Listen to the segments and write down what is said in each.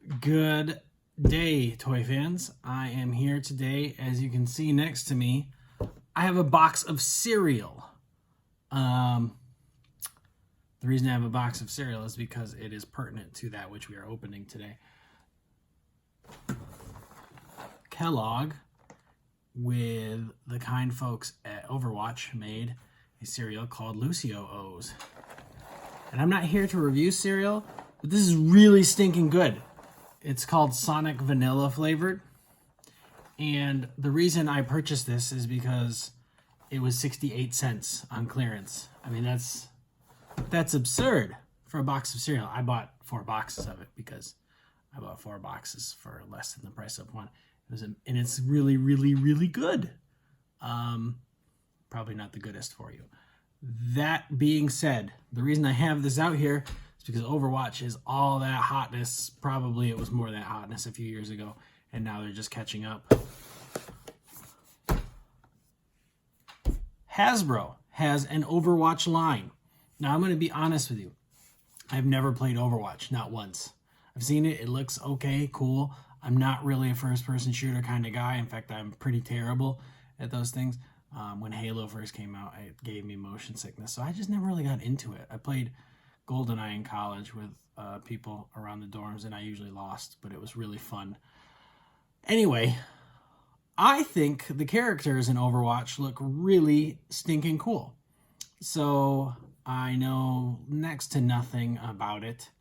Good day, toy fans. I am here today. As you can see next to me, I have a box of cereal. The reason I have a box of cereal is because it is pertinent to that which we are opening today. Kellogg, with the kind folks at Overwatch, made a cereal called Lucio-Ohs. And I'm not here to review cereal, but this is really stinking good. It's called Sonic Vanilla flavored. And the reason I purchased this is because it was 68 cents on clearance. I mean, that's absurd for a box of cereal. I bought 4 boxes of it because I bought 4 boxes for less than the price of one. And it's really, really, really good. Probably not the goodest for you. That being said, the reason I have this out here is because Overwatch is all that hotness. Probably it was more that hotness a few years ago, and now they're just catching up. Hasbro has an Overwatch line. Now, I'm going to be honest with you. I've never played Overwatch, not once. I've seen it. It looks okay, cool. I'm not really a first-person shooter kind of guy. In fact, I'm pretty terrible at those things. When Halo first came out, it gave me motion sickness, so I just never really got into it. I played GoldenEye in college with people around the dorms, and I usually lost, but it was really fun. Anyway, I think the characters in Overwatch look really stinking cool. So I know next to nothing about it,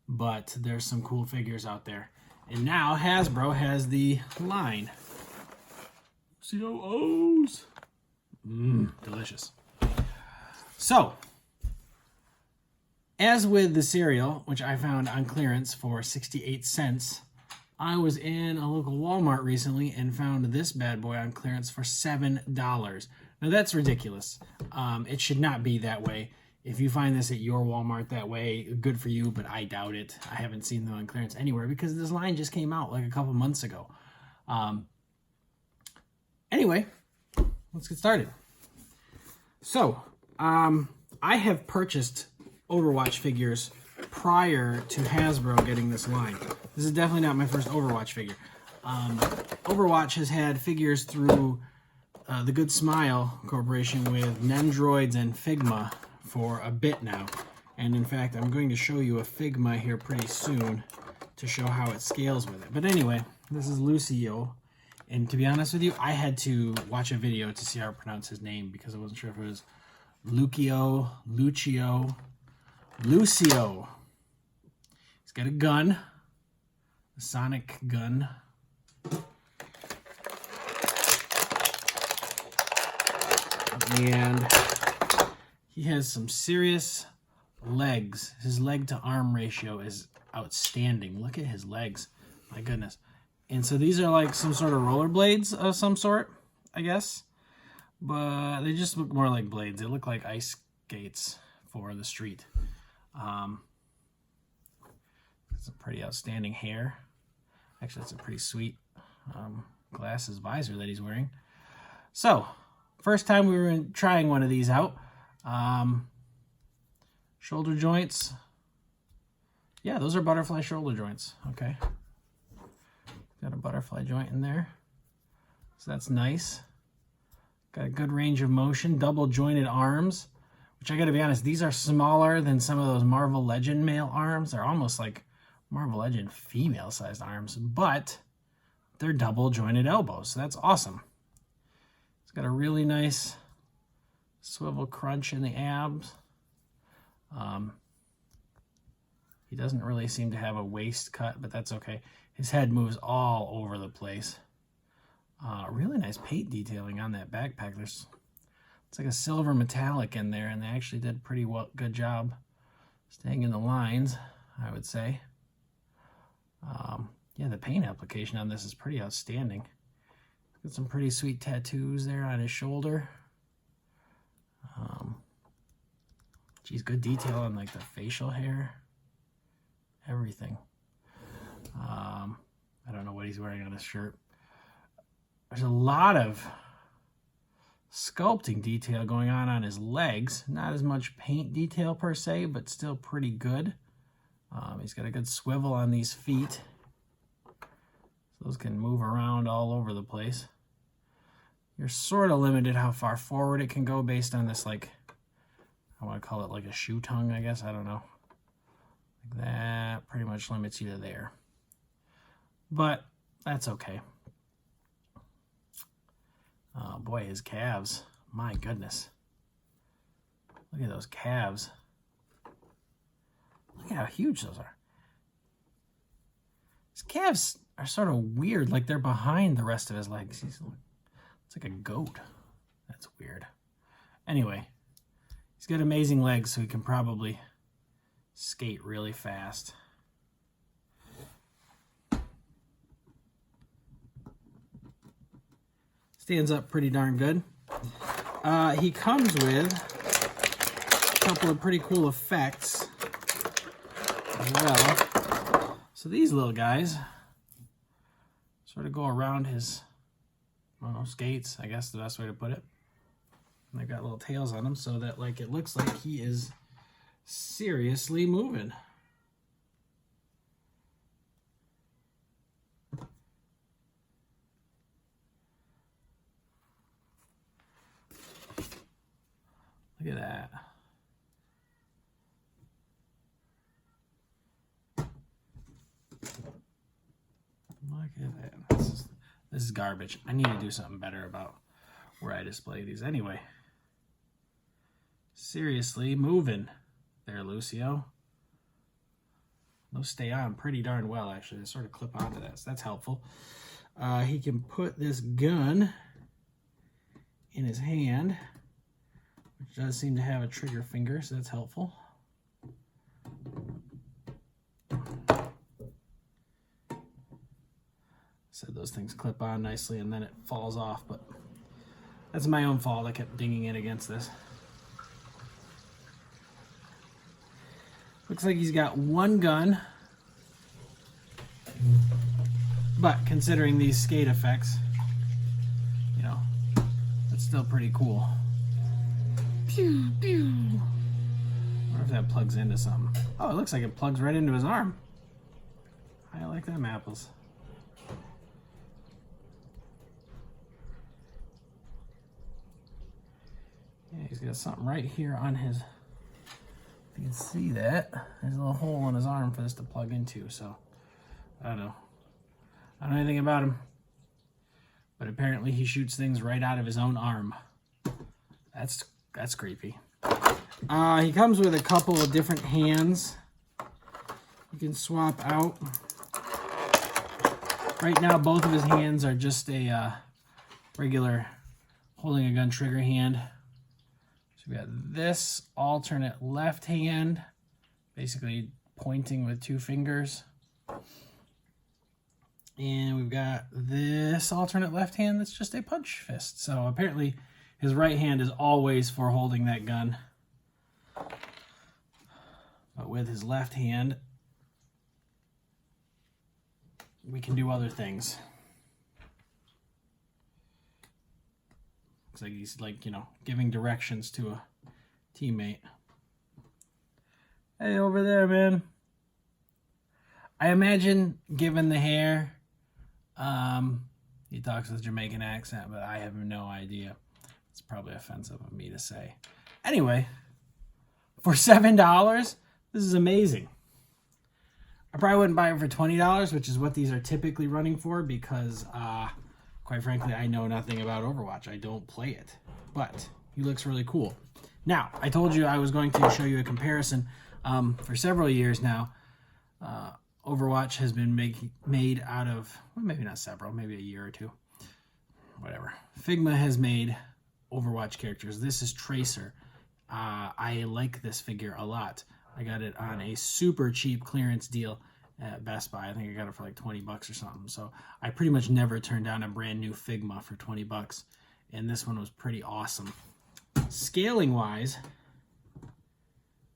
but there's some cool figures out there. And now Hasbro has the line. Lucio-Ohs. Delicious. So, as with the cereal, which I found on clearance for 68 cents, I was in a local Walmart recently and found this bad boy on clearance for $7. Now that's ridiculous. It should not be that way. If you find this at your Walmart that way, good for you, but I doubt it. I haven't seen them on clearance anywhere because this line just came out like a couple months ago. Anyway, let's get started. So, I have purchased Overwatch figures prior to Hasbro getting this line. This is definitely not my first Overwatch figure. Overwatch has had figures through the Good Smile Corporation with Nendroids and Figma for a bit now. And in fact, I'm going to show you a Figma here pretty soon to show how it scales with it. But anyway, this is Lucio. And to be honest with you, I had to watch a video to see how to pronounce his name because I wasn't sure if it was Lucio. He's got a gun, a sonic gun. And he has some serious legs. His leg to arm ratio is outstanding. Look at his legs. My goodness. And so these are like some sort of rollerblades of some sort, I guess. But they just look more like blades. They look like ice skates for the street. It's a pretty outstanding hair. Actually, that's a pretty sweet glasses visor that he's wearing. So, first time we were trying one of these out. Shoulder joints. Yeah, those are butterfly shoulder joints. Okay. Got a butterfly joint in there. So that's nice. Got a good range of motion. Double jointed arms. Which I gotta be honest, these are smaller than some of those Marvel Legend male arms. They're almost like Marvel Legend female sized arms. But they're double jointed elbows. So that's awesome. It's got a really nice swivel crunch in the abs. He doesn't really seem to have a waist cut, but that's okay. His head moves all over the place. Really nice paint detailing on that backpack. It's like a silver metallic in there, and they actually did a pretty good job staying in the lines, I would say. Yeah, the paint application on this is pretty outstanding. Got some pretty sweet tattoos there on his shoulder. Geez, good detail on like the facial hair. Everything. I don't know what he's wearing on his shirt. There's a lot of sculpting detail going on his legs. Not as much paint detail per se, but still pretty good. He's got a good swivel on these feet. So those can move around all over the place. You're sort of limited how far forward it can go based on this, like, I want to call it like a shoe tongue, I guess. I don't know. Like that pretty much limits you to there. But that's okay. Oh boy, his calves. My goodness. Look at those calves. Look at how huge those are. His calves are sort of weird, like they're behind the rest of his legs. It's like a goat. That's weird. Anyway, he's got amazing legs, so he can probably skate really fast. Stands up pretty darn good. He comes with a couple of pretty cool effects as well. So these little guys sort of go around his, I don't know, skates, I guess the best way to put it. And they've got little tails on them so that, like, it looks like he is seriously moving. Look at that. Look at that. This is garbage. I need to do something better about where I display these. Anyway. Seriously moving there, Lucio. Those stay on pretty darn well, actually. They sort of clip onto that, so that's helpful. He can put this gun in his hand, which does seem to have a trigger finger, so that's helpful. Said those things clip on nicely and then it falls off, but that's my own fault. I kept dinging it against this. Looks like he's got one gun, but considering these skate effects, you know, that's still pretty cool. Pew, pew. I wonder if that plugs into something. Oh, it looks like it plugs right into his arm. I like them apples. Yeah, he's got something right here on his, if you can see that, there's a little hole in his arm for this to plug into, so I don't know. I don't know anything about him, but apparently he shoots things right out of his own arm. That's creepy. He comes with a couple of different hands you can swap out. Right now, both of his hands are just a regular holding a gun trigger hand. So we got this alternate left hand, basically pointing with two fingers. And we've got this alternate left hand that's just a punch fist. So apparently his right hand is always for holding that gun. But with his left hand, we can do other things. Looks like he's, like, you know, giving directions to a teammate. Hey, over there, man. I imagine, given the hair, he talks with a Jamaican accent, but I have no idea. It's probably offensive of me to say. Anyway, for $7, this is amazing. I probably wouldn't buy it for $20, which is what these are typically running for, because, quite frankly, I know nothing about Overwatch. I don't play it, but he looks really cool. Now, I told you I was going to show you a comparison. For several years now, Overwatch has been made out of, well, maybe not several, maybe a year or two, whatever. Figma has made Overwatch characters. This is Tracer. I like this figure a lot. I got it on a super cheap clearance deal at Best Buy. I think I got it for like 20 bucks or something. So I pretty much never turned down a brand new Figma for 20 bucks. And this one was pretty awesome. Scaling wise,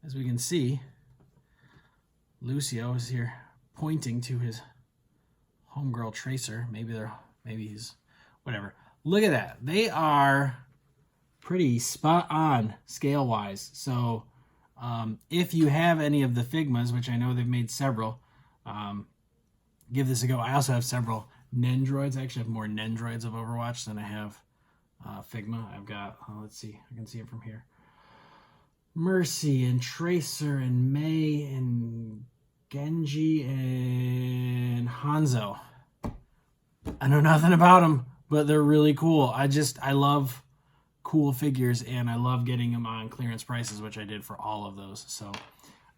as we can see, Lucio is here pointing to his homegirl Tracer. Maybe he's, whatever. Look at that. They are pretty spot on scale wise. So if you have any of the Figmas, which I know they've made several, give this a go. I also have several Nendroids. I actually have more Nendroids of Overwatch than I have Figma. I've got, let's see, I can see it from here. Mercy and Tracer and Mei and Genji and Hanzo. I know nothing about them, but they're really cool. I love cool figures, and I love getting them on clearance prices, which I did for all of those. So,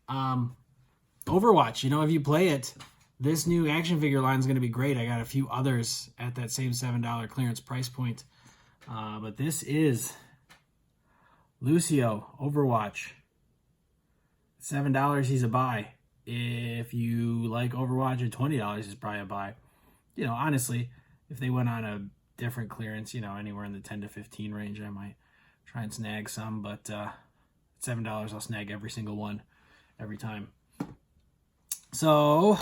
Overwatch, you know, if you play it, this new action figure line is going to be great. I got a few others at that same $7 clearance price point. But this is Lucio, Overwatch. $7, he's a buy. If you like Overwatch at $20, he's probably a buy. You know, honestly, if they went on a different clearance, you know, anywhere in the 10 to 15 range, I might try and snag some. But at $7, I'll snag every single one every time. So,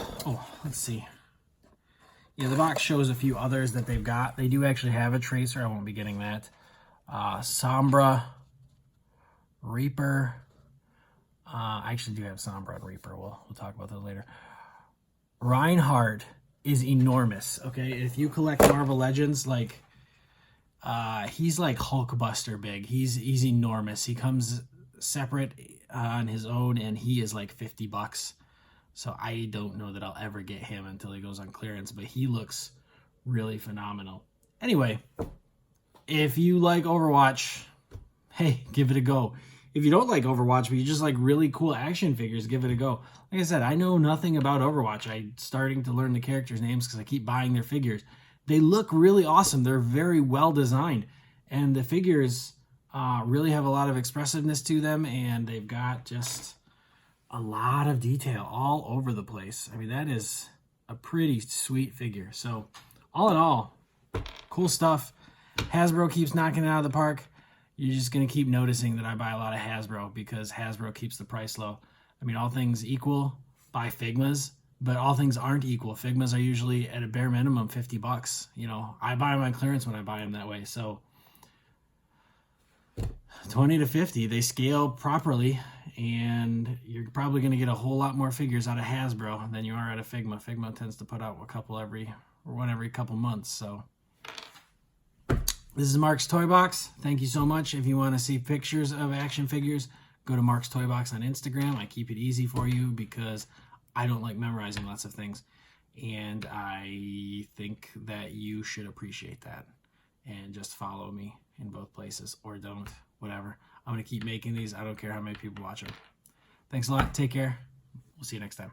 let's see. Yeah, the box shows a few others that they've got. They do actually have a Tracer. I won't be getting that. Sombra, Reaper. I actually do have Sombra and Reaper. We'll talk about that later. Reinhardt is enormous. Okay, if you collect Marvel Legends, like he's like Hulkbuster big. He's enormous. He comes separate on his own, and he is like $50. So I don't know that I'll ever get him until he goes on clearance, but he looks really phenomenal. Anyway, if you like Overwatch, hey, give it a go. If you don't like Overwatch, but you just like really cool action figures, give it a go. Like I said, I know nothing about Overwatch. I'm starting to learn the characters' names because I keep buying their figures. They look really awesome. They're very well designed. And the figures really have a lot of expressiveness to them, and they've got just a lot of detail all over the place. I mean, that is a pretty sweet figure. So, all in all, cool stuff. Hasbro keeps knocking it out of the park. You're just going to keep noticing that I buy a lot of Hasbro because Hasbro keeps the price low. I mean, all things equal, buy Figmas, but all things aren't equal. Figmas are usually at a bare minimum $50. You know, I buy them on clearance when I buy them that way. So 20 to 50, they scale properly, and you're probably going to get a whole lot more figures out of Hasbro than you are out of Figma. Figma tends to put out one every couple months. So this is Mark's Toy Box. Thank you so much. If you want to see pictures of action figures, go to Mark's Toy Box on Instagram. I keep it easy for you because I don't like memorizing lots of things. And I think that you should appreciate that. And just follow me in both places, or don't, whatever. I'm going to keep making these. I don't care how many people watch them. Thanks a lot. Take care. We'll see you next time.